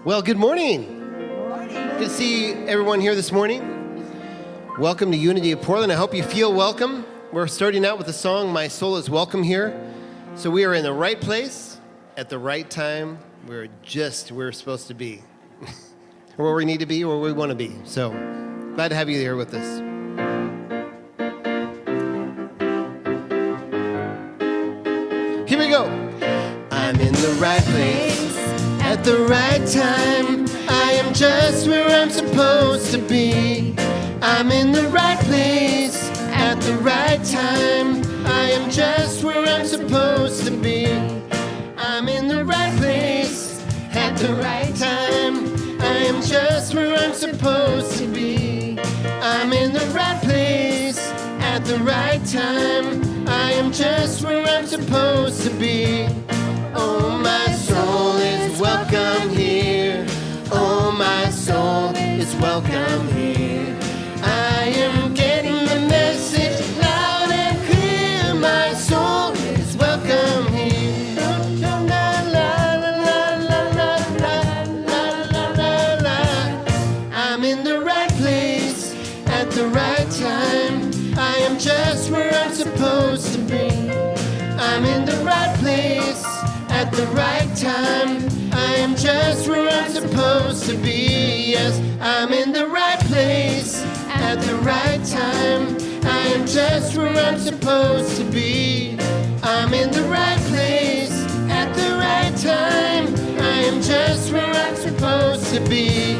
Well, good morning. Good to see everyone here this morning. Welcome to Unity of Portland. I hope you feel welcome. We're starting out with the song, My Soul is Welcome Here. So we are in the right place at the right time. We're just where we're supposed to be. Or where we need to be, or where we want to be. So glad to have you here with us. Here we go. I'm in the right place at the right time. I am just where I'm supposed to be. I'm in the right place at the right time. I am just where I'm supposed to be. I'm in the right place at the right time. I am just where I'm supposed to be. I'm in the right place at the right time. I am just where I'm supposed to be. Oh, my soul is welcome here. Oh, my soul is welcome here. I am getting the message loud and clear. My soul is welcome here. La, la, la, la, la, la, la, la, la. I'm in the right place at the right time. I am just where I'm supposed to be. I'm in the right place at the right time. I am just where I'm supposed to be. Yes, I'm in the right place at the right time. I am just where I'm supposed to be. I'm in the right place at the right time. I am just where I'm supposed to be.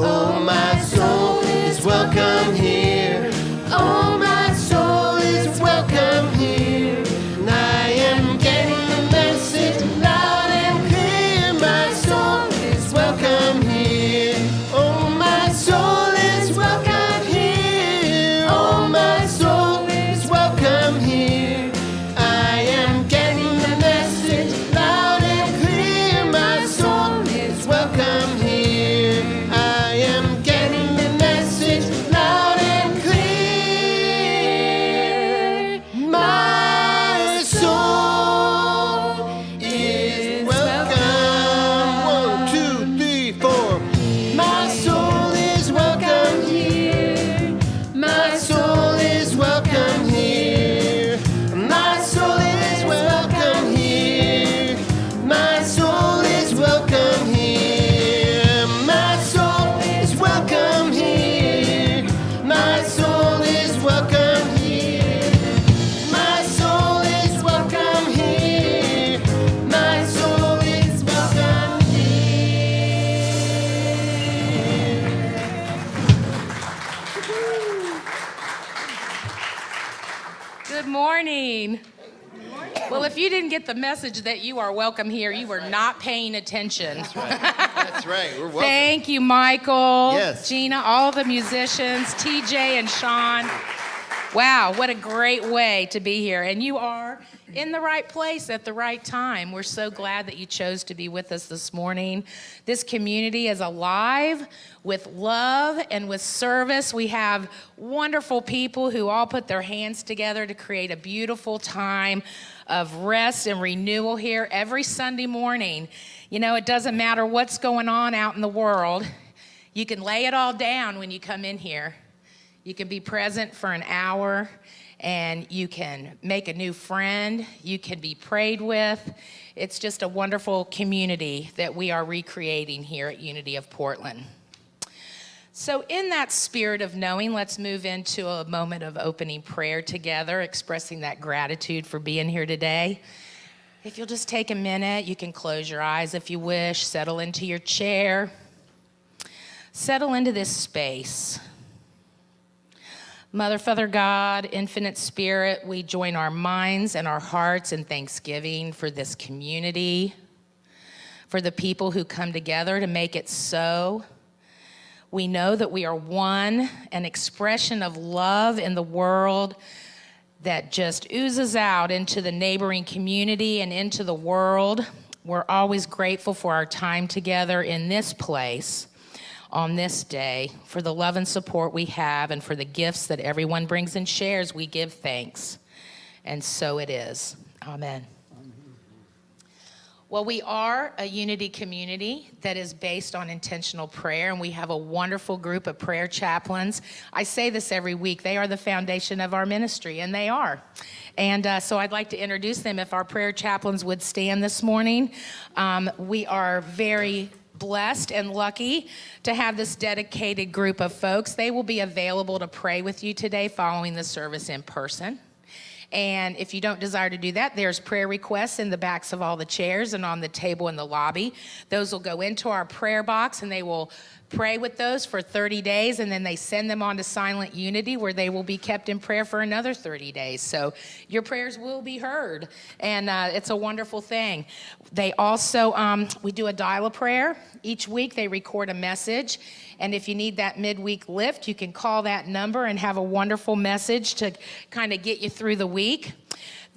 Oh, my soul is welcome here. Oh, my soul is welcome here. And I am getting the message loud and clear. My soul is welcome here. Oh, my soul is welcome here. Oh, my soul is welcome here. I am getting the message loud and clear. My soul is welcome here. I am getting the message loud and clear. My soul is welcome. 1, 2, 3, 4. My soul is welcome here. My soul is welcome here. My soul is welcome here. My soul is welcome here. My soul is welcome here. My soul is welcome here. My soul is welcome here. My soul is welcome here. Good morning. Well, if you didn't get the message that you are welcome here, you were not paying attention. That's right. We're welcome. Thank you, Michael, Yes. Gina, all the musicians, TJ and Sean. Wow, what a great way to be here. And you are in the right place at the right time. We're so glad that you chose to be with us this morning. This community is alive with love and with service. We have wonderful people who all put their hands together to create a beautiful time of rest and renewal here every Sunday morning. You know, it doesn't matter what's going on out in the world. You can lay it all down when you come in here. You can be present for an hour, and you can make a new friend. You can be prayed with. It's just a wonderful community that we are recreating here at Unity of Portland. So in that spirit of knowing, let's move into a moment of opening prayer together, expressing that gratitude for being here today. If you'll just take a minute, you can close your eyes if you wish, settle into your chair, settle into this space. Mother, Father God, Infinite Spirit, we join our minds and our hearts in thanksgiving for this community, for the people who come together to make it so. We know that we are one, an expression of love in the world that just oozes out into the neighboring community and into the world. We're always grateful for our time together in this place on this day, for the love and support we have, and for the gifts that everyone brings and shares. We give thanks. And so it is. Amen. Well, we are a Unity community that is based on intentional prayer, and we have a wonderful group of prayer chaplains. I say this every week. They are the foundation of our ministry, and they are. And so I'd like to introduce them. If our prayer chaplains would stand this morning. We are very blessed and lucky to have this dedicated group of folks. They will be available to pray with you today following the service in person. And if you don't desire to do that, there's prayer requests in the backs of all the chairs and on the table in the lobby. Those will go into our prayer box, and they will pray with those for 30 days, and then they send them on to Silent Unity, where they will be kept in prayer for another 30 days. So your prayers will be heard, and it's a wonderful thing. They also, we do a dial-a-prayer. Each week they record a message, and if you need that midweek lift, you can call that number and have a wonderful message to kind of get you through the week.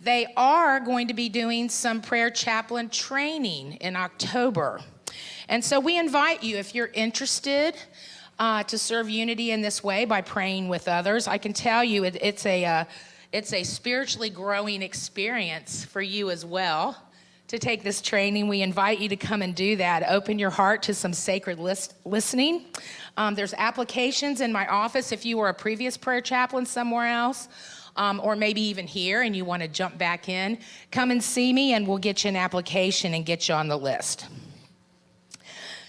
They are going to be doing some prayer chaplain training in October. And so we invite you, if you're interested to serve Unity in this way by praying with others. I can tell you it's a spiritually growing experience for you as well to take this training. We invite you to come and do that. Open your heart to some sacred listening. There's applications in my office if you were a previous prayer chaplain somewhere else. Or maybe even here and you want to jump back in. Come and see me, and we'll get you an application and get you on the list.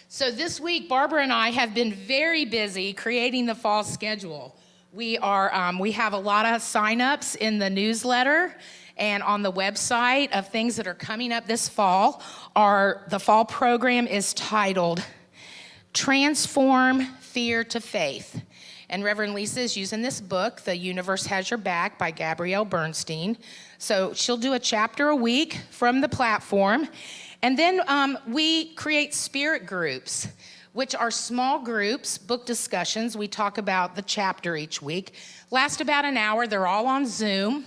So this week, Barbara and I have been very busy creating the fall schedule. We have a lot of signups in the newsletter and on the website of things that are coming up this fall. The fall program is titled Transform Fear to Faith. And Reverend Lisa is using this book, The Universe Has Your Back by Gabrielle Bernstein. So she'll do a chapter a week from the platform. And then we create spirit groups, which are small groups, book discussions. We talk about the chapter each week. Last about an hour. They're all on Zoom.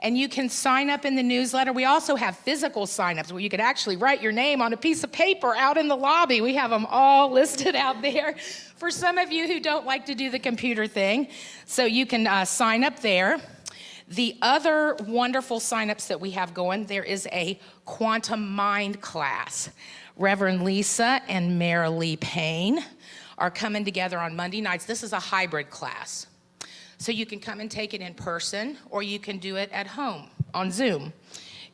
And you can sign up in the newsletter. We also have physical signups where you could actually write your name on a piece of paper out in the lobby. We have them all listed out there for some of you who don't like to do the computer thing. So you can sign up there. The other wonderful signups that we have going, there is a Quantum Mind class. Reverend Lisa and Marilee Payne are coming together on Monday nights. This is a hybrid class. So you can come and take it in person, or you can do it at home on Zoom.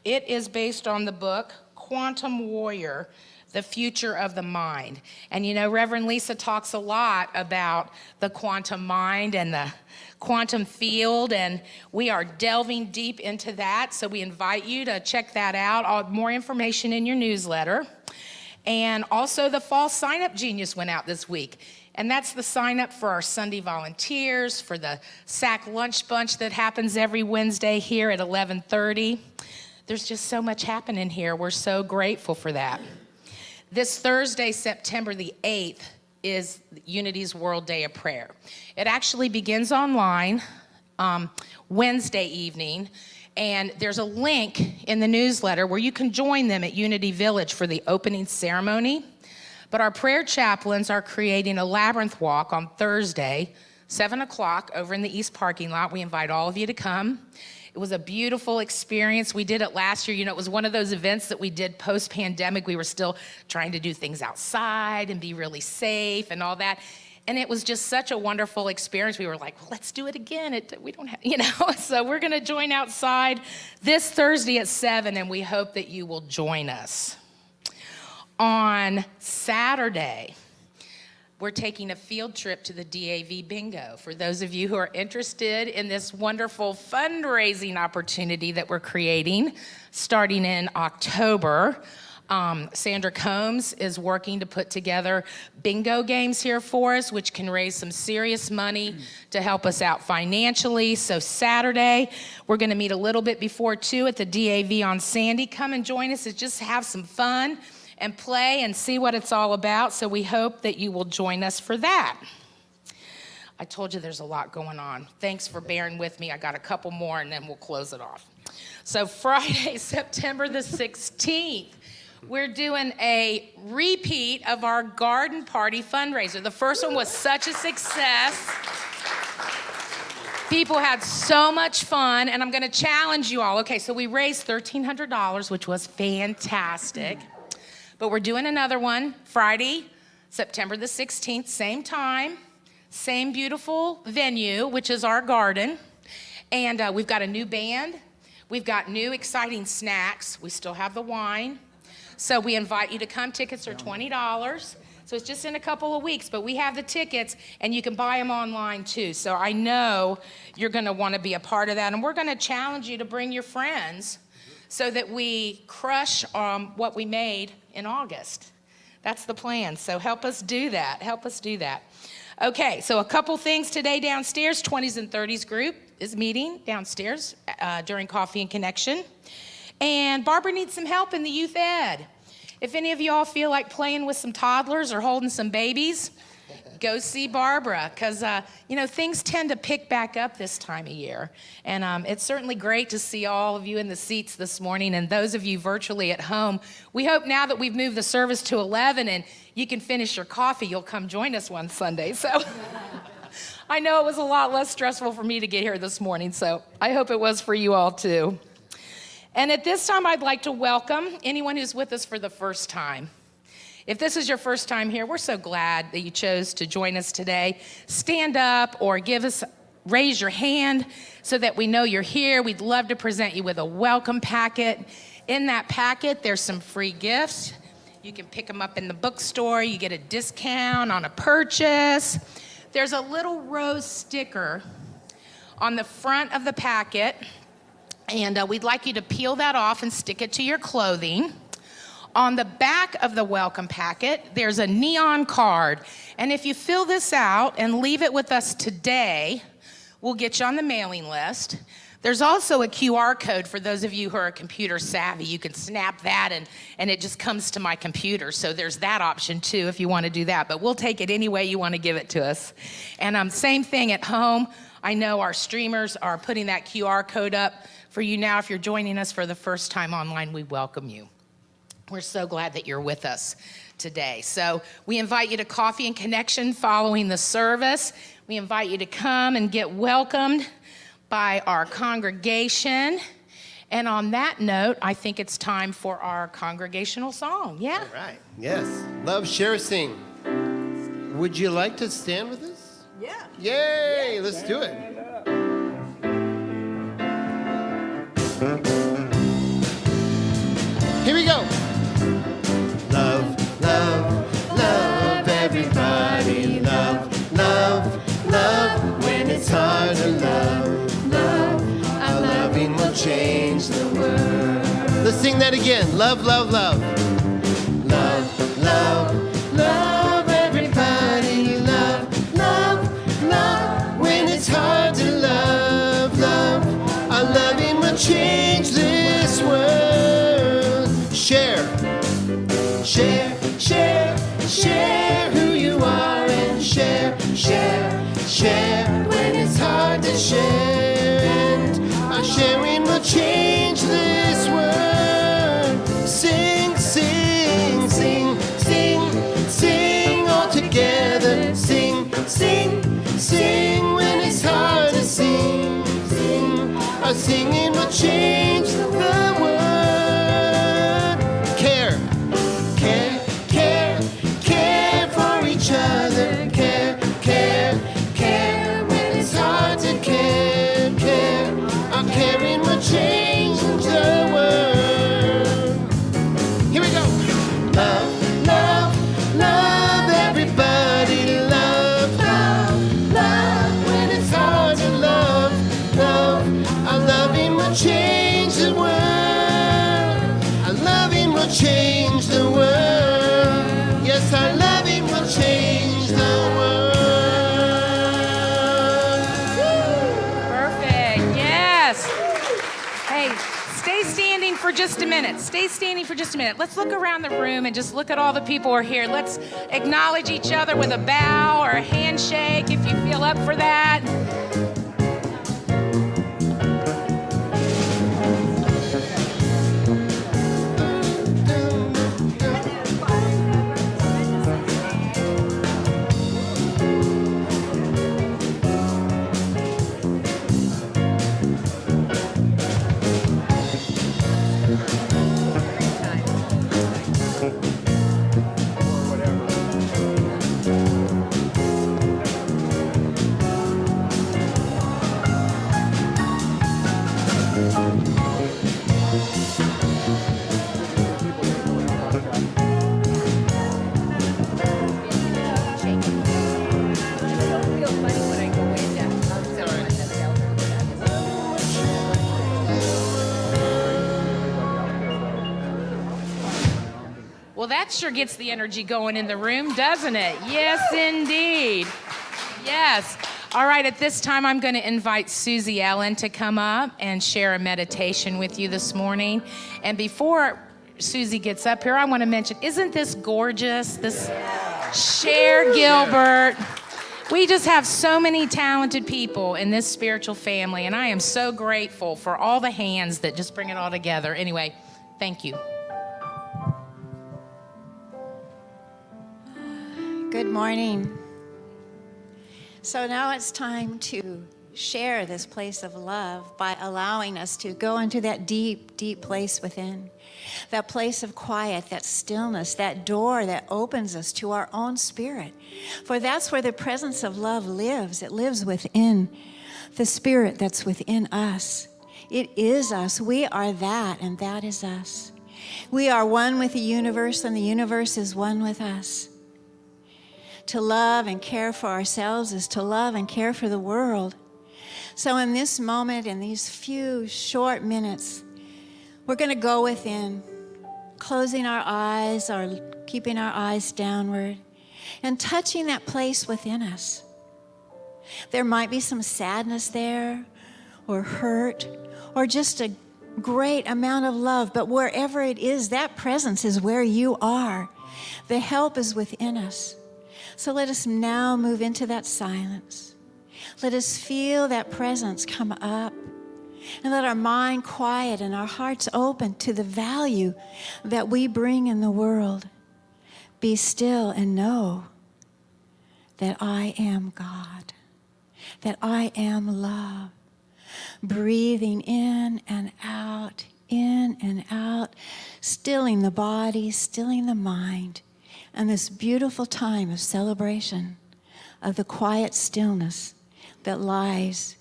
It is based on the book Quantum Warrior, The Future of the Mind. And you know, Reverend Lisa talks a lot about the quantum mind and the quantum field, and we are delving deep into that. So we invite you to check that out. More information in your newsletter. And also the fall sign-up genius went out this week. And that's the sign up for our Sunday volunteers, for the SAC lunch bunch that happens every Wednesday here at 11:30. There's just so much happening here. We're so grateful for that. This Thursday, September the 8th, is Unity's World Day of Prayer. It actually begins online Wednesday evening. And there's a link in the newsletter where you can join them at Unity Village for the opening ceremony. But our prayer chaplains are creating a labyrinth walk on Thursday, 7 o'clock, over in the East parking lot. We invite all of you to come. It was a beautiful experience. We did it last year. You know, it was one of those events that we did post-pandemic. We were still trying to do things outside and be really safe and all that. And it was just such a wonderful experience. We were like, well, let's do it again. We don't have, you know, so we're going to join outside this Thursday at 7, and we hope that you will join us. On Saturday, we're taking a field trip to the DAV Bingo. For those of you who are interested in this wonderful fundraising opportunity that we're creating starting in October, Sandra Combs is working to put together bingo games here for us, which can raise some serious money to help us out financially. So Saturday, we're going to meet a little bit before 2 at the DAV on Sandy. Come and join us and just have some fun and play and see what it's all about. So we hope that you will join us for that. I told you there's a lot going on. Thanks for bearing with me. I got a couple more and then we'll close it off. So Friday, September the 16th, we're doing a repeat of our garden party fundraiser. The first one was such a success. People had so much fun, and I'm going to challenge you all. Okay, so we raised $1,300, which was fantastic. But we're doing another one Friday, September the 16th, same time, same beautiful venue, which is our garden. And we've got a new band. We've got new exciting snacks. We still have the wine. So we invite you to come. Tickets are $20. So it's just in a couple of weeks, but we have the tickets and you can buy them online too. So I know you're going to want to be a part of that. And we're going to challenge you to bring your friends so that we crush what we made in August. That's the plan. So help us do that. Help us do that. Okay, so a couple things today downstairs. 20s and 30s group is meeting downstairs during Coffee and Connection. And Barbara needs some help in the youth ed. If any of y'all feel like playing with some toddlers or holding some babies, go see Barbara, because you know, things tend to pick back up this time of year. And it's certainly great to see all of you in the seats this morning, and those of you virtually at home. We hope now that we've moved the service to 11 and you can finish your coffee, you'll come join us one Sunday. So I know it was a lot less stressful for me to get here this morning, so I hope it was for you all too. And at this time, I'd like to welcome anyone who's with us for the first time. If this is your first time here, we're so glad that you chose to join us today. Stand up or raise your hand so that we know you're here. We'd love to present you with a welcome packet. In that packet, there's some free gifts. You can pick them up in the bookstore. You get a discount on a purchase. There's a little rose sticker on the front of the packet. And we'd like you to peel that off and stick it to your clothing. On the back of the welcome packet, there's a neon card. And if you fill this out and leave it with us today, we'll get you on the mailing list. There's also a QR code for those of you who are computer savvy. You can snap that and it just comes to my computer. So there's that option too if you want to do that. But we'll take it any way you want to give it to us. And same thing at home. I know our streamers are putting that QR code up for you now. If you're joining us for the first time online, we welcome you. We're so glad that you're with us today. So we invite you to Coffee and Connection following the service. We invite you to come and get welcomed by our congregation. And on that note, I think it's time for our congregational song. Yeah? All right. Yes. Love, share, sing. Would you like to stand with us? Yeah. Yay! Let's do it. Here we go. Love, love, love everybody. Love, love, love when it's hard to love. Love, our loving will change the world. Let's sing that again. Love, love, love. Love, love, love everybody. Love, love, love when it's hard to love. Love, our loving will change this world. Share, share, share, share who you are and share, share, share when it's hard to share. Our singing will change the world. Care, care, care, care for each other. Care, care, care when it's hard to care, care. Our caring will change the world. Here we go. Love, love, love everybody. Love, love, love when it's hard to love, love. Our loving will change the world. Our loving will change the world. Yes, our loving will change the world. Perfect. Yes. Hey, stay standing for just a minute. Stay standing for just a minute. Let's look around the room and just look at all the people who are here. Let's acknowledge each other with a bow or a handshake if you feel up for that. Well, that sure gets the energy going in the room, doesn't it? Yes, indeed. Yes. All right, at this time, I'm going to invite Susie Ellen to come up and share a meditation with you this morning. And before Susie gets up here, I want to mention, isn't this gorgeous? This Cher Gilbert. We just have so many talented people in this spiritual family, and I am so grateful for all the hands that just bring it all together. Anyway, thank you. Good morning. So now it's time to share this place of love by allowing us to go into that deep, deep place within. That place of quiet, that stillness, that door that opens us to our own spirit. For that's where the presence of love lives. It lives within the spirit that's within us. It is us. We are that, and that is us. We are one with the universe, and the universe is one with us. To love and care for ourselves is to love and care for the world. So in this moment, in these few short minutes, we're going to go within, closing our eyes or keeping our eyes downward and touching that place within us. There might be some sadness there or hurt or just a great amount of love, but wherever it is, that presence is where you are. The help is within us. So let us now move into that silence. Let us feel that presence come up and let our mind quiet and our hearts open to the value that we bring in the world. Be still and know that I am God, that I am love. Breathing in and out, stilling the body, stilling the mind. And this beautiful time of celebration of the quiet stillness that lies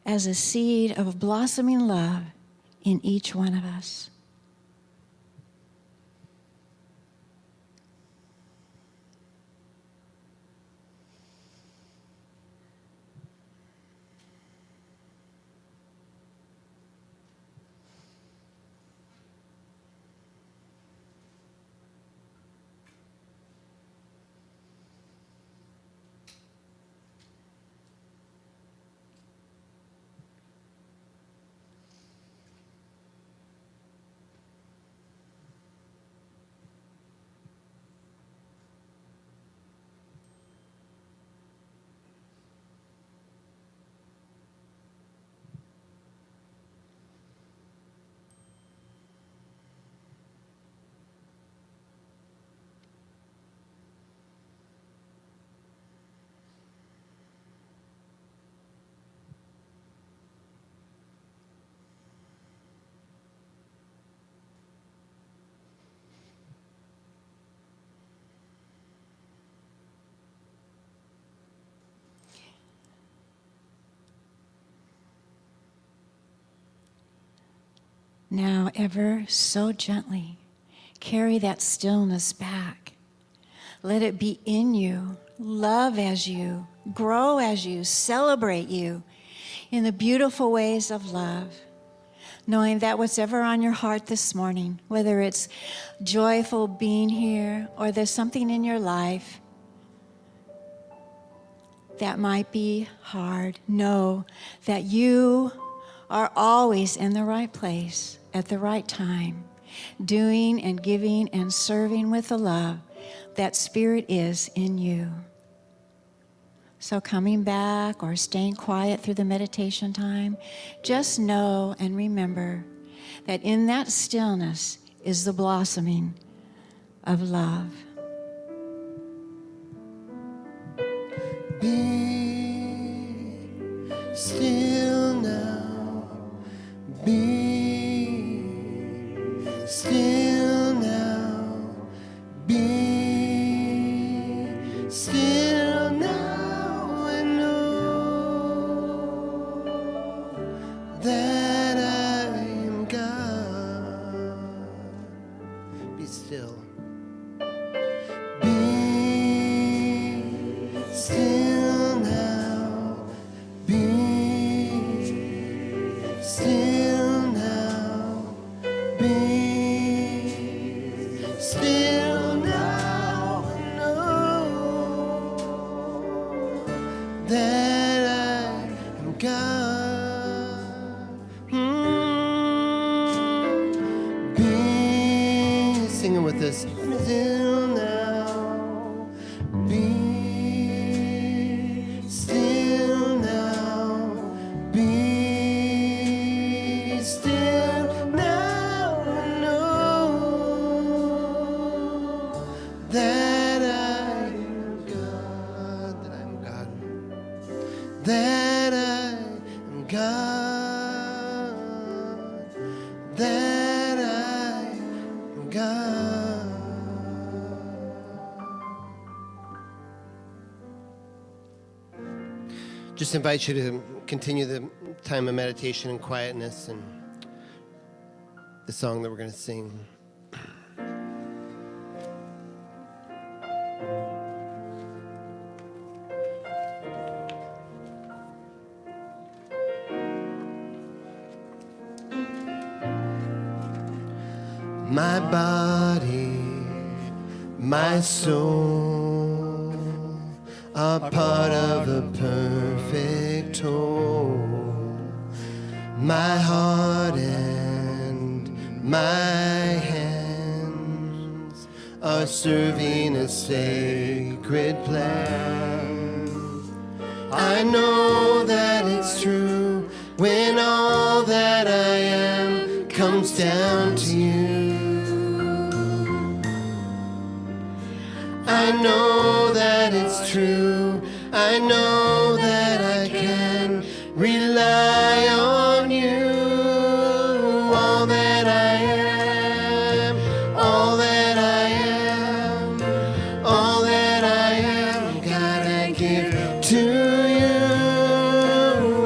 as a seed of blossoming love in each one of us. Now, ever so gently, carry that stillness back. Let it be in you, love as you, grow as you, celebrate you in the beautiful ways of love. Knowing that whatever on your heart this morning, whether it's joyful being here or there's something in your life that might be hard, know that you are always in the right place at the right time, doing and giving and serving with the love that Spirit is in you. So coming back or staying quiet through the meditation time, just know and remember that in that stillness is the blossoming of love. Be still now. Be still now. Be still now and know that I am God. Be still. Be still now. Be still now. Be still now and know that I am God. Be singing with us. Still now. Be still now. Be still now and know that I am God. That I am God. That I am God. That I am God. Just invite you to continue the time of meditation and quietness and the song that we're going to sing. My body, my soul are part of a perfect whole. My heart and my hands are serving a sacred plan. I know that it's true when all that I am comes down to you. I know that it's true. I know that I can rely on you. All that I am, all that I am, all that I am, God, I give to you.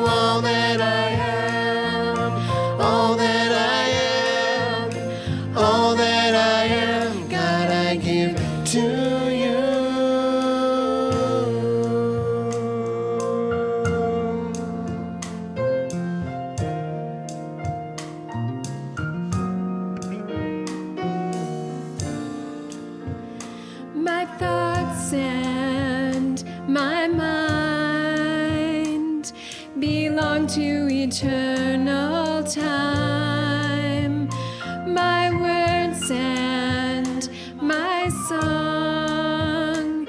All that I am, all that I am, all that I am, God, I give to you. My thoughts and my mind belong to eternal time. My words and my song,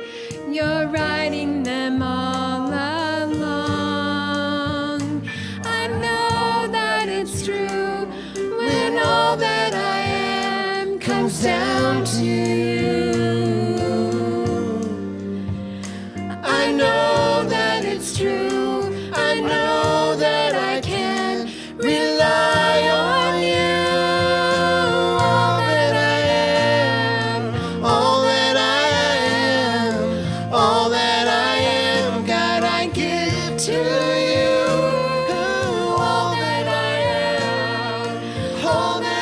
you're writing them all along. I know that it's true when all that I am comes down to you. I know that it's true. I know that I can rely on you. All that I am, all that I am, all that I am, God, I give to you. All that I am, all that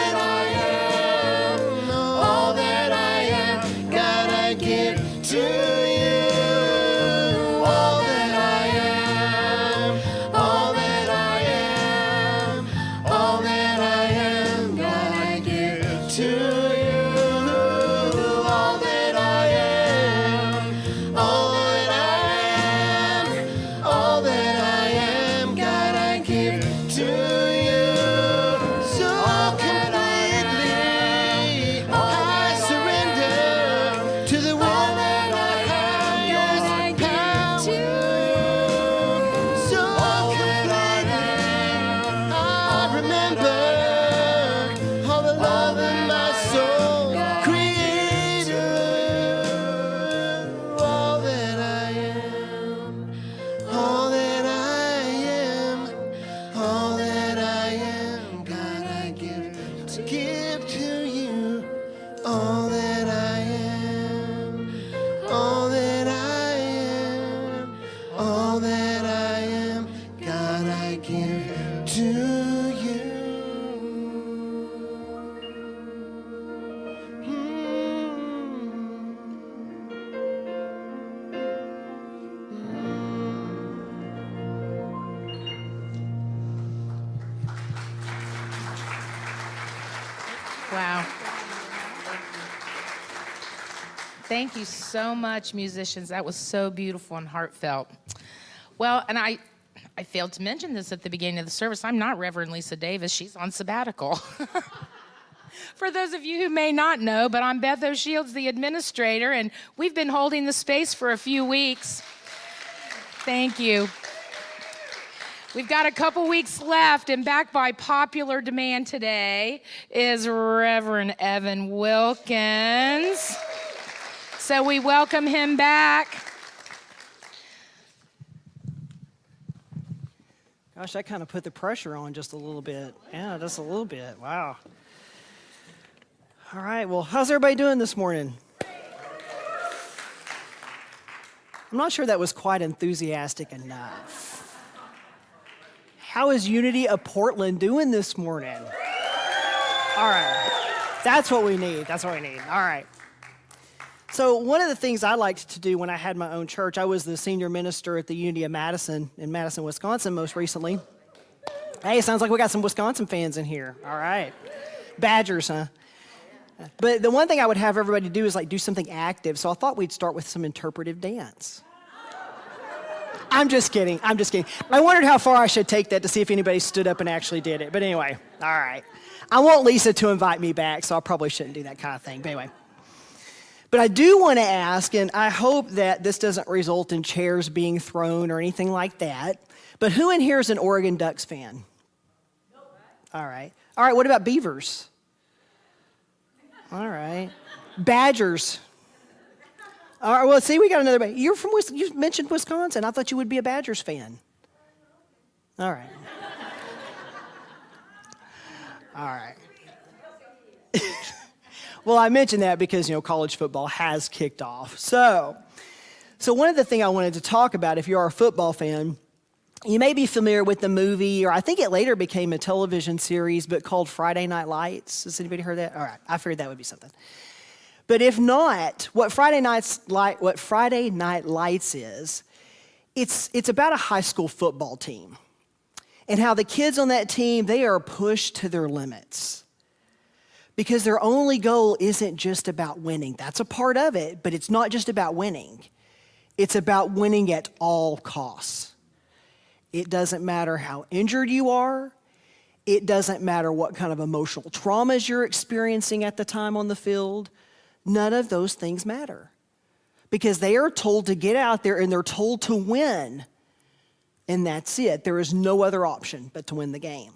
remember all the love in my soul, Creator, all that I am, all that I am, all that I am. God, I give to you all that I am, all that I am, all that I am. God, I give to you. Wow. Thank you so much, musicians. That was so beautiful and heartfelt. Well, and I failed to mention this at the beginning of the service. I'm not Reverend Lisa Davis. She's on sabbatical. For those of you who may not know, but I'm Beth O'Shields, the administrator, and we've been holding the space for a few weeks. Thank you. We've got a couple weeks left, and back by popular demand today is Reverend Evan Wilkins. So we welcome him back. Gosh, that kind of put the pressure on just a little bit. Yeah, just a little bit. Wow. All right, well, how's everybody doing this morning? I'm not sure that was quite enthusiastic enough. How is Unity of Portland doing this morning? All right, that's what we need. That's what we need. All right. So one of the things I liked to do when I had my own church, I was the senior minister at the Unity of Madison in Madison, Wisconsin most recently. Hey, sounds like we got some Wisconsin fans in here. All right. Badgers, huh? But the one thing I would have everybody do is like do something active. So I thought we'd start with some interpretive dance. I'm just kidding. I'm just kidding. I wondered how far I should take that to see if anybody stood up and actually did it. But anyway, all right. I want Lisa to invite me back, so I probably shouldn't do that kind of thing. But anyway. But I do want to ask, and I hope that this doesn't result in chairs being thrown or anything like that, but who in here is an Oregon Ducks fan? All right. All right, what about Beavers? All right. Badgers? All right, well, see, we got another. You mentioned Wisconsin. I thought you would be a Badgers fan. All right. All right. Well, I mentioned that because, college football has kicked off. So one of the things I wanted to talk about, if you are a football fan, you may be familiar with the movie, or I think it later became a television series, but called Friday Night Lights. Has anybody heard that? All right, I figured that would be something. But if not, what Friday Night Lights is, it's about a high school football team and how the kids on that team, they are pushed to their limits because their only goal isn't just about winning. That's a part of it, but it's not just about winning. It's about winning at all costs. It doesn't matter how injured you are. It doesn't matter what kind of emotional traumas you're experiencing at the time on the field. None of those things matter because they are told to get out there and they're told to win. And that's it. There is no other option but to win the game.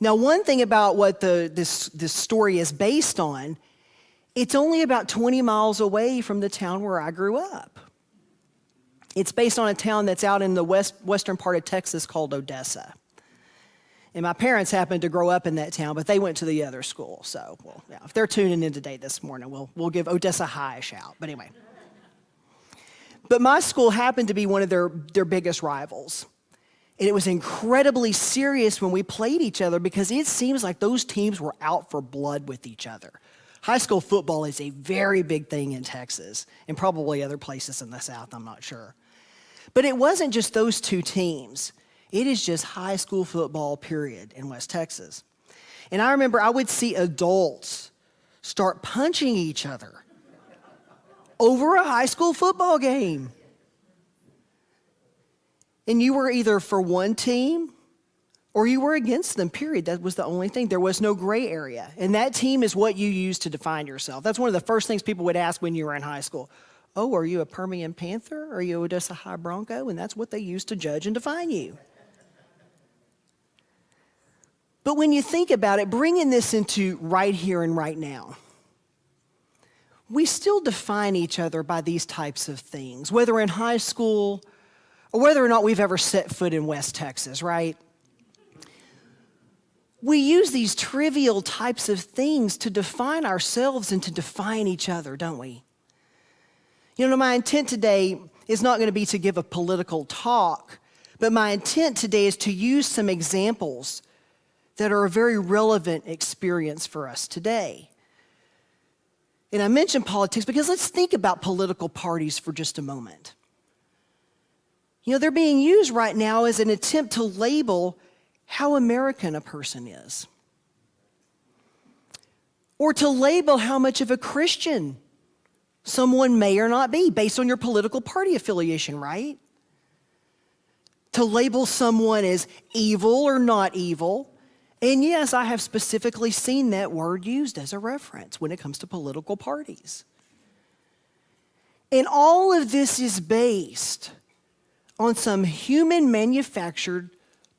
Now, one thing about what this story is based on, it's only about 20 miles away from the town where I grew up. It's based on a town that's out in the western part of Texas called Odessa. And my parents happened to grow up in that town, but they went to the other school. So, if they're tuning in today this morning, we'll give Odessa High a shout. But anyway. But my school happened to be one of their biggest rivals. And it was incredibly serious when we played each other because it seems like those teams were out for blood with each other. High school football is a very big thing in Texas and probably other places in the South, I'm not sure. But it wasn't just those two teams. It is just high school football, period, in West Texas. And I remember I would see adults start punching each other over a high school football game. And you were either for one team or you were against them, period. That was the only thing. There was no gray area. And that team is what you use to define yourself. That's one of the first things people would ask when you were in high school. Oh, are you a Permian Panther? Are you a Odessa High Bronco? And that's what they used to judge and define you. But when you think about it, bringing this into right here and right now, we still define each other by these types of things, whether in high school or whether or not we've ever set foot in West Texas, right? We use these trivial types of things to define ourselves and to define each other, don't we? You know, my intent today is not going to be to give a political talk, but my intent today is to use some examples that are a very relevant experience for us today. And I mention politics because let's think about political parties for just a moment. You know, they're being used right now as an attempt to label how American a person is, or to label how much of a Christian someone may or not be based on your political party affiliation, right? To label someone as evil or not evil. And yes, I have specifically seen that word used as a reference when it comes to political parties. And all of this is based on some human manufactured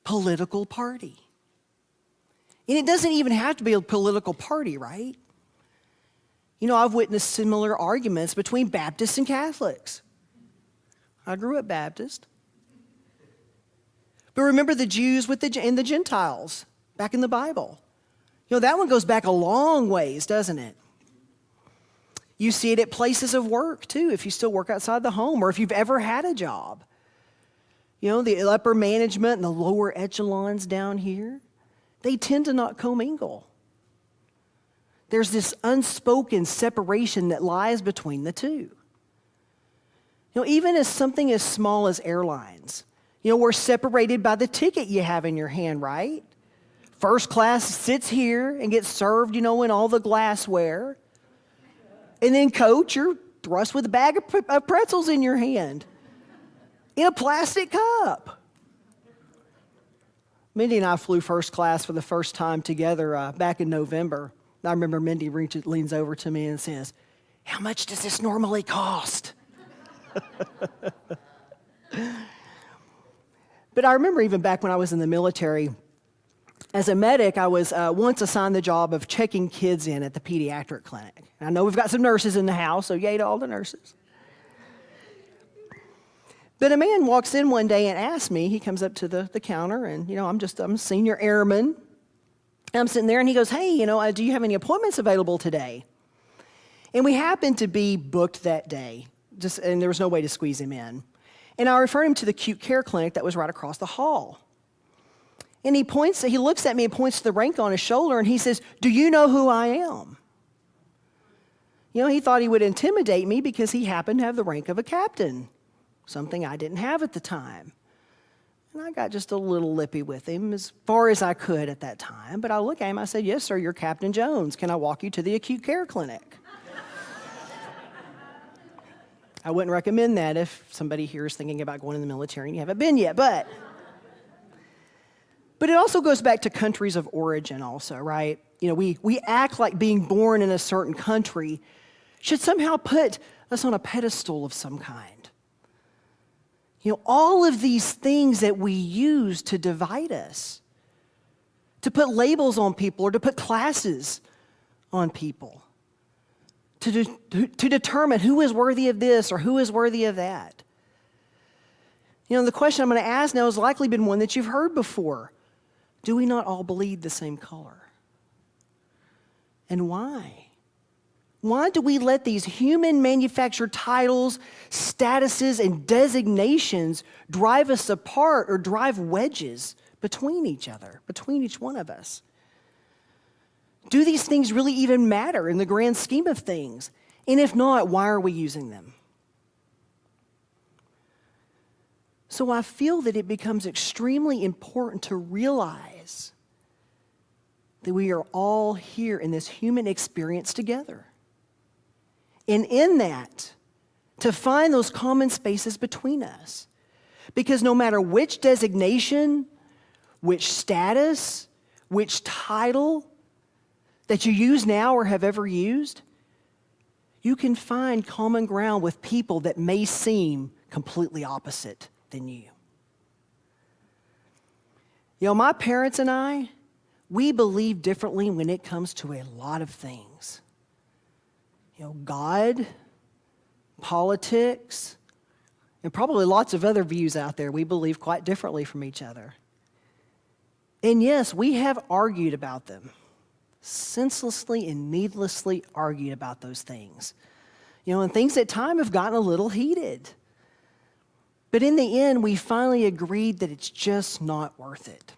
political party. And it doesn't even have to be a political party, right? You know, I've witnessed similar arguments between Baptists and Catholics. I grew up Baptist. But remember the Jews and the Gentiles back in the Bible. You know, that one goes back a long ways, doesn't it? You see it at places of work, too, if you still work outside the home or if you've ever had a job. You know, the upper management and the lower echelons down here, they tend to not commingle. There's this unspoken separation that lies between the two. You know, even as something as small as airlines, you know, we're separated by the ticket you have in your hand, right? First class sits here and gets served, you know, in all the glassware. And then coach, you're thrust with a bag of pretzels in your hand in a plastic cup. Mindy and I flew first class for the first time together back in November. I remember Mindy leans over to me and says, "How much does this normally cost?" But I remember even back when I was in the military, as a medic, I was once assigned the job of checking kids in at the pediatric clinic. And I know we've got some nurses in the house, so yay to all the nurses. But a man walks in one day and asks me, he comes up to the counter, and, you know, I'm a senior airman. And I'm sitting there, and he goes, "Hey, you know, do you have any appointments available today?" And we happened to be booked that day, and there was no way to squeeze him in. And I referred him to the acute care clinic that was right across the hall. And he looks at me and points to the rank on his shoulder, and he says, "Do you know who I am?" You know, he thought he would intimidate me because he happened to have the rank of a captain, something I didn't have at the time. And I got just a little lippy with him as far as I could at that time. But I looked at him, I said, "Yes, sir, you're Captain Jones. Can I walk you to the acute care clinic?" I wouldn't recommend that if somebody here is thinking about going in the military and you haven't been yet, but it also goes back to countries of origin also, right? You know, we act like being born in a certain country should somehow put us on a pedestal of some kind. You know, all of these things that we use to divide us, to put labels on people or to put classes on people, to determine who is worthy of this or who is worthy of that. You know, the question I'm going to ask now has likely been one that you've heard before. Do we not all bleed the same color? And why? Why do we let these human manufactured titles, statuses, and designations drive us apart or drive wedges between each other, between each one of us? Do these things really even matter in the grand scheme of things? And if not, why are we using them? So I feel that it becomes extremely important to realize that we are all here in this human experience together. And in that, to find those common spaces between us. Because no matter which designation, which status, which title that you use now or have ever used, you can find common ground with people that may seem completely opposite than you. You know, my parents and I, we believe differently when it comes to a lot of things. God, politics, and probably lots of other views out there we believe quite differently from each other. And yes, we have argued about them, senselessly and needlessly argued about those things. And things at times have gotten a little heated. But in the end, we finally agreed that it's just not worth it.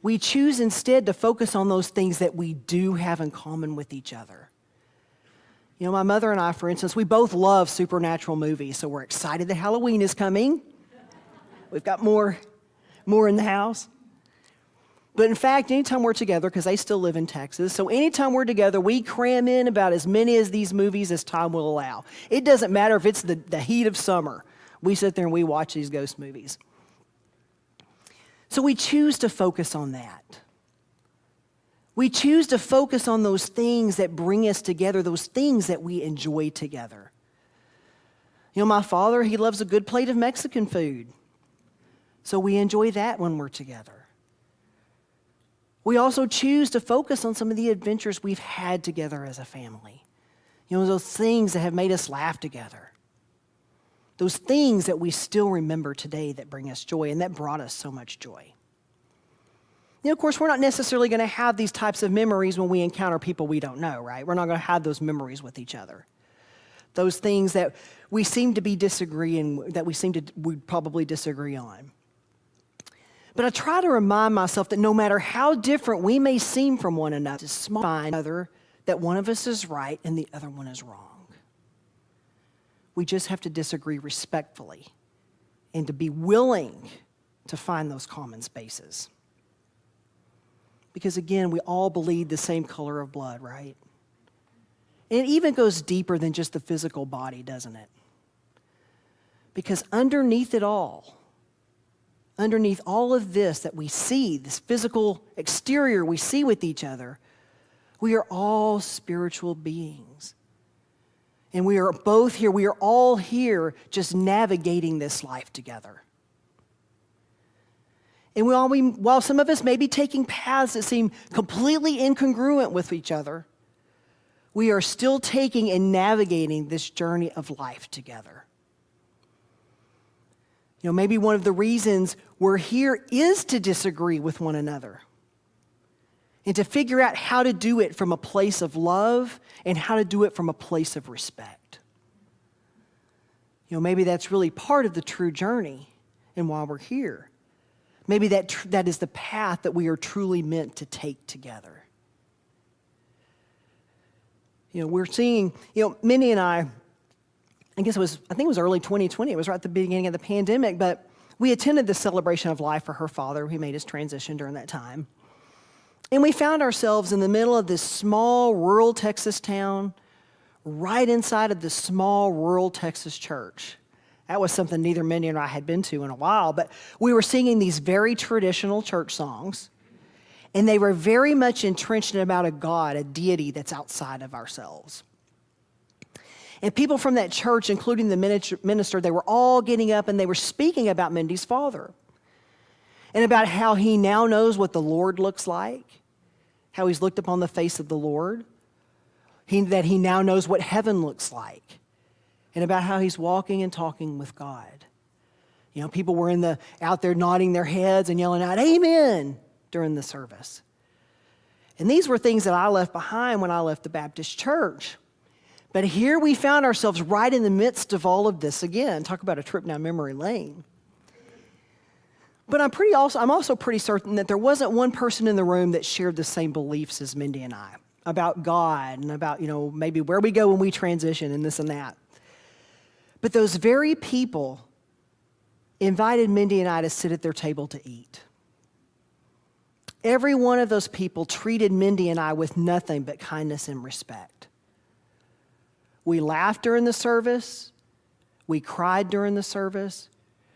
We choose instead to focus on those things that we do have in common with each other. My mother and I, for instance, we both love supernatural movies, so we're excited that Halloween is coming. We've got more in the house. But in fact, anytime we're together, because they still live in Texas, so anytime we're together, we cram in about as many of these movies as time will allow. It doesn't matter if it's the heat of summer. We sit there and we watch these ghost movies. So we choose to focus on that. We choose to focus on those things that bring us together, those things that we enjoy together. My father, he loves a good plate of Mexican food. So we enjoy that when we're together. We also choose to focus on some of the adventures we've had together as a family. Those things that have made us laugh together. Those things that we still remember today that bring us joy and that brought us so much joy. Of course, we're not necessarily going to have these types of memories when we encounter people we don't know, right? We're not going to have those memories with each other. Those things that we seem to be disagreeing, that we'd probably disagree on. But I try to remind myself that no matter how different we may seem from one another, it's find that one of us is right and the other one is wrong. We just have to disagree respectfully and to be willing to find those common spaces. Because again, we all bleed the same color of blood, right? And it even goes deeper than just the physical body, doesn't it? Because underneath it all, underneath all of this that we see, this physical exterior we see with each other, we are all spiritual beings. And we are both here, we are all here just navigating this life together. And while some of us may be taking paths that seem completely incongruent with each other, we are still taking and navigating this journey of life together. Maybe one of the reasons we're here is to disagree with one another and to figure out how to do it from a place of love and how to do it from a place of respect. Maybe that's really part of the true journey and why we're here. Maybe that is the path that we are truly meant to take together. We're seeing, Minnie and I think it was early 2020. It was right at the beginning of the pandemic, but we attended the celebration of life for her father, who made his transition during that time. And we found ourselves in the middle of this small rural Texas town, right inside of this small rural Texas church. That was something neither Minnie and I had been to in a while, but we were singing these very traditional church songs, and they were very much entrenched about a God, a deity that's outside of ourselves. And people from that church, including the minister, they were all getting up and they were speaking about Mindy's father and about how he now knows what the Lord looks like, how he's looked upon the face of the Lord, that he now knows what heaven looks like, and about how he's walking and talking with God. People were out there nodding their heads and yelling out, "Amen," during the service. And these were things that I left behind when I left the Baptist church. But here we found ourselves right in the midst of all of this again. Talk about a trip down memory lane. But I'm also pretty certain that there wasn't one person in the room that shared the same beliefs as Mindy and I about God and about, maybe where we go when we transition and this and that. But those very people invited Mindy and I to sit at their table to eat. Every one of those people treated Mindy and I with nothing but kindness and respect. We laughed during the service. We cried during the service.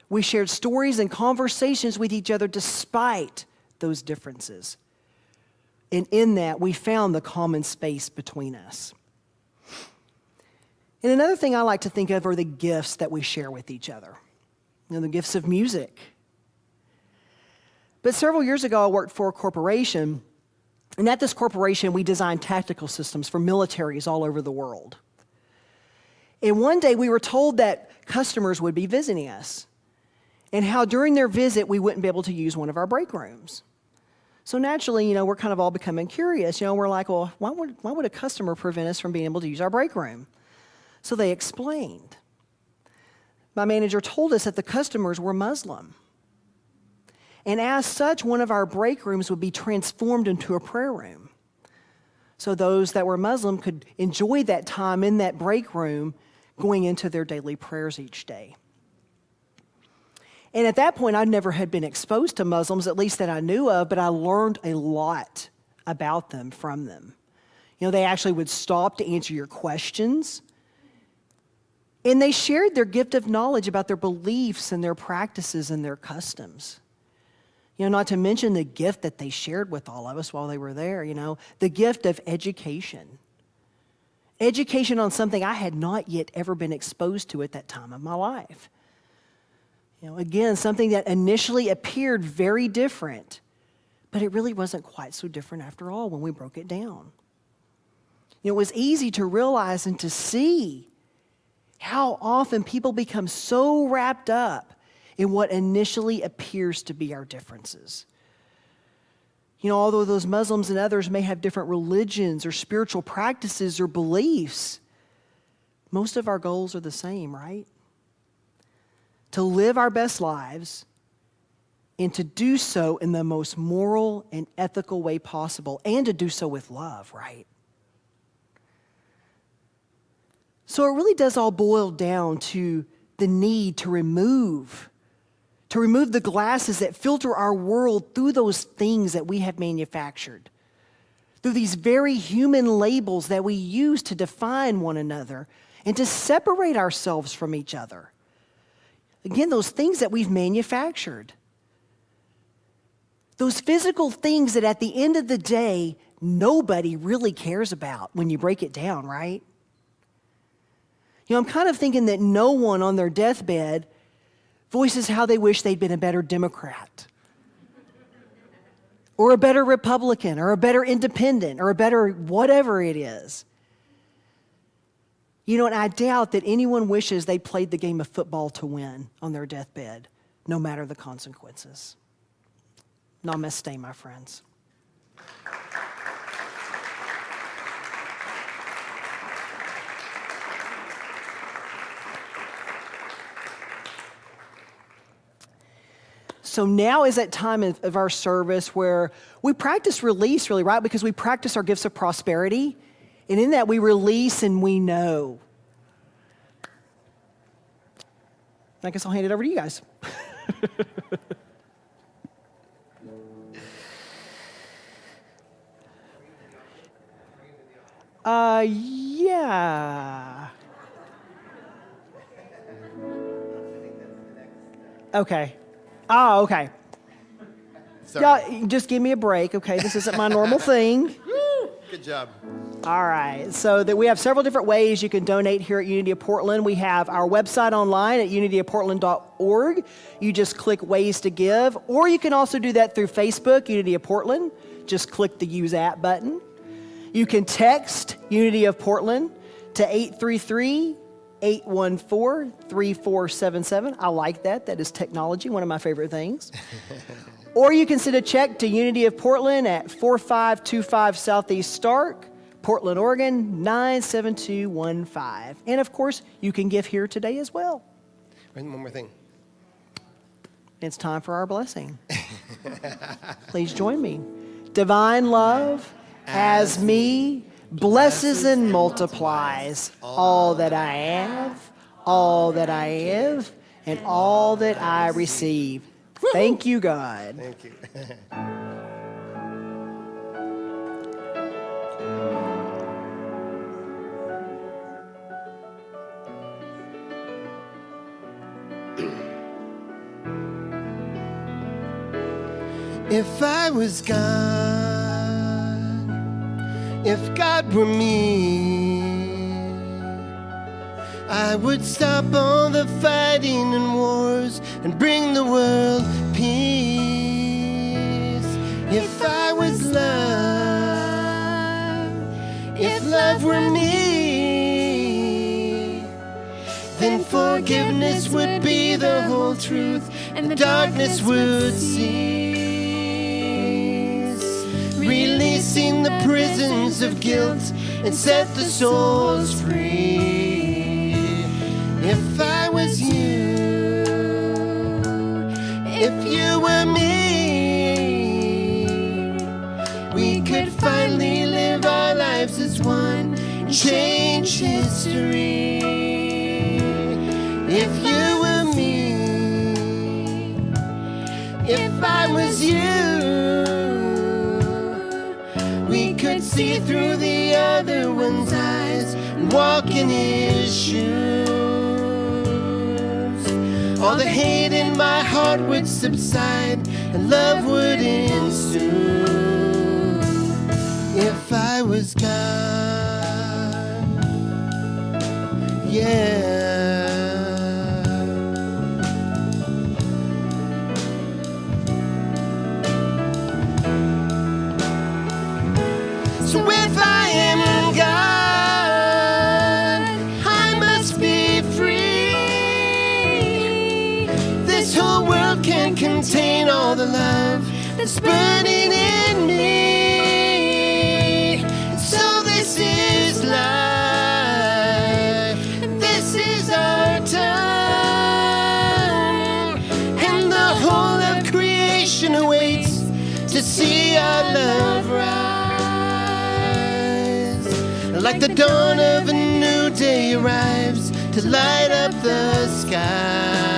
We shared stories and conversations with each other despite those differences. And in that, we found the common space between us. And another thing I like to think of are the gifts that we share with each other. The gifts of music. But several years ago, I worked for a corporation, and at this corporation, we designed tactical systems for militaries all over the world. And one day, we were told that customers would be visiting us, and how during their visit, we wouldn't be able to use one of our break rooms. So naturally, we're kind of all becoming curious. We're like, well, why would a customer prevent us from being able to use our break room? So they explained. My manager told us that the customers were Muslim. And as such, one of our break rooms would be transformed into a prayer room. So those that were Muslim could enjoy that time in that break room going into their daily prayers each day. And at that point, I never had been exposed to Muslims, at least that I knew of, but I learned a lot about them from them. They actually would stop to answer your questions. And they shared their gift of knowledge about their beliefs and their practices and their customs. Not to mention the gift that they shared with all of us while they were there, the gift of education. Education on something I had not yet ever been exposed to at that time of my life. Again, something that initially appeared very different, but it really wasn't quite so different after all when we broke it down. It was easy to realize and to see how often people become so wrapped up in what initially appears to be our differences. Although those Muslims and others may have different religions or spiritual practices or beliefs, most of our goals are the same, right? To live our best lives and to do so in the most moral and ethical way possible, and to do so with love, right? So it really does all boil down to the need to remove the glasses that filter our world through those things that we have manufactured, through these very human labels that we use to define one another and to separate ourselves from each other. Again, those things that we've manufactured. Those physical things that at the end of the day, nobody really cares about when you break it down, right? I'm kind of thinking that no one on their deathbed voices how they wish they'd been a better Democrat, or a better Republican, or a better independent, or a better whatever it is. And I doubt that anyone wishes they played the game of football to win on their deathbed, no matter the consequences. Namaste, my friends. So now is that time of our service where we practice release, really, right? Because we practice our gifts of prosperity. And in that, we release and we know. I guess I'll hand it over to you guys. Yeah. Okay. Oh, okay. Sorry. Y'all, just give me a break, okay? This isn't my normal thing. Good job. All right, so that we have several different ways you can donate here at Unity of Portland. We have our website online at unityofportland.org. You just click Ways to Give, or you can also do that through Facebook, Unity of Portland. Just click the Use App button. You can text Unity of Portland to 833-814-3477. I like that. That is technology, one of my favorite things. Or you can send a check to Unity of Portland at 4525 Southeast Stark, Portland, Oregon, 97215. And of course, you can give here today as well. One more thing. It's time for our blessing. Please join me. Divine love, as me, blesses and multiplies all that I have, all that I have, and all that I receive. Thank you, God. Thank you. If I was God, if God were me, I would stop all the fighting and wars and bring the world peace. If I was love, if love were me, then forgiveness would be the whole truth, and the darkness would cease, releasing the prisons of guilt and set the souls free. If I was you, if you were me, we could finally live our lives as one, change history. If you were me, if I was you, we could see through the other one's eyes and walk in his shoes. All the hate in my heart would subside and love would ensue. If I was God, yeah. So if I am God, I must be free. This whole world can't contain all the love that's burning in me. So this is life, and this is our time, and the whole of creation awaits to see our love rise. Like the dawn of a new day arrives to light up the skies.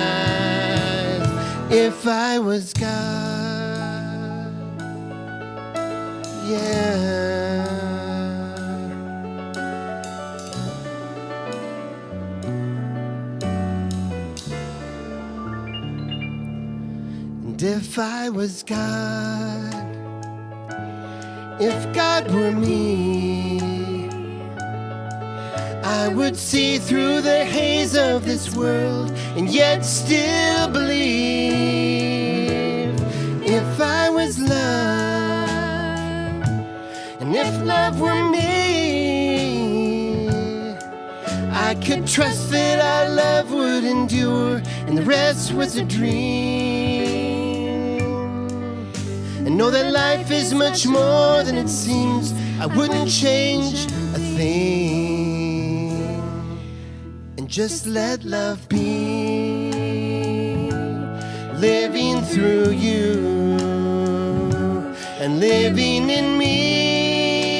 If I was God, yeah. And if I was God, if God were me, I would see through the haze of this world and yet still believe. If I was love, and if love were me, I could trust that our love would endure and the rest was a dream. And know that life is much more than it seems. I wouldn't change a thing. Just let love be, living through you and living in me.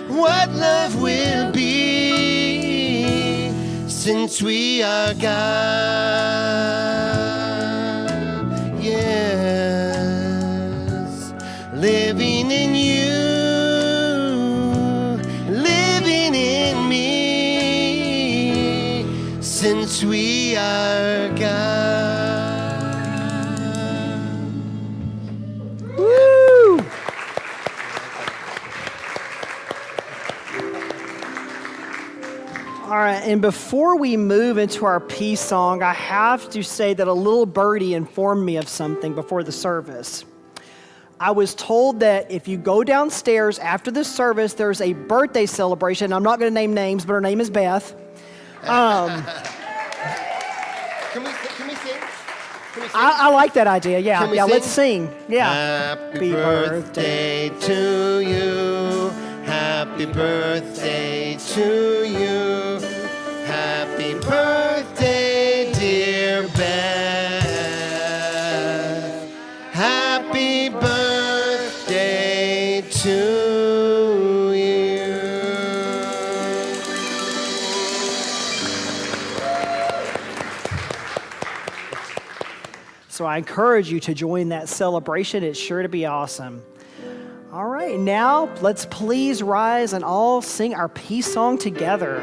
What love will be, since we are God. Yes, living in you, living in me. Since we are God. Woo! All right, and before we move into our peace song, I have to say that a little birdie informed me of something before the service. I was told that if you go downstairs after the service, there's a birthday celebration. I'm not going to name names, but her name is Beth. Can we sing? Can we sing? I like that idea. Yeah, Can we yeah. sing? Let's sing. Yeah. Happy birthday to you. Happy birthday to you. Happy birthday, dear Beth. Happy birthday to you. So I encourage you to join that celebration. It's sure to be awesome. All right, now let's please rise and all sing our peace song together.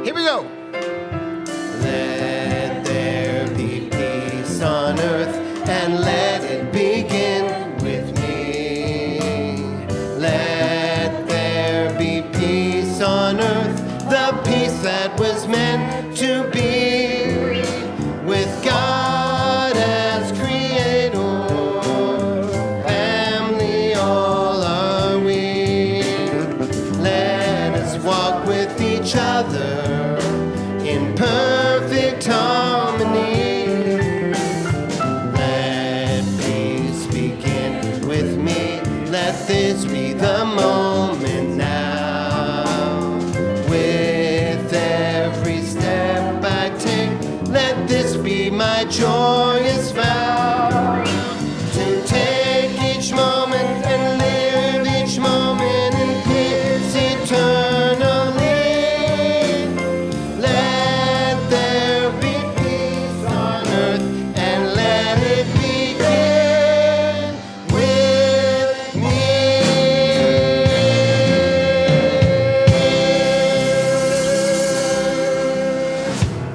Here we go. Let there be peace on earth and let it begin with me. Let there be peace on earth, the peace that was meant to be with God as creator.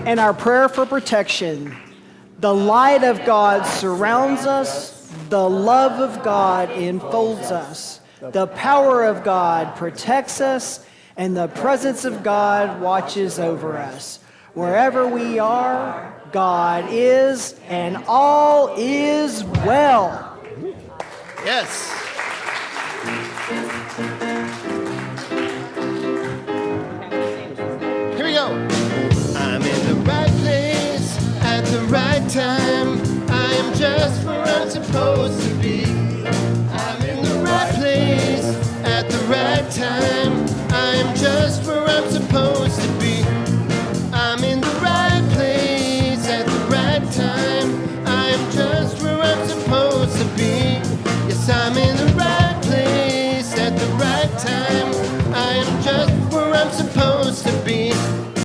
and our prayer for protection. The light of God surrounds us. The love of God enfolds us. The power of God protects us, and the presence of God watches over us. Wherever we are, God is, and all is well. Yes. Here we go. I'm in the right place at the right time. I am just where I'm supposed to be. I'm in the right place at the right time. I am just where I'm supposed to be. I'm in the right place at the right time. I am just where I'm supposed to be. Yes, I'm in the right place at the right time. I am just where I'm supposed to be.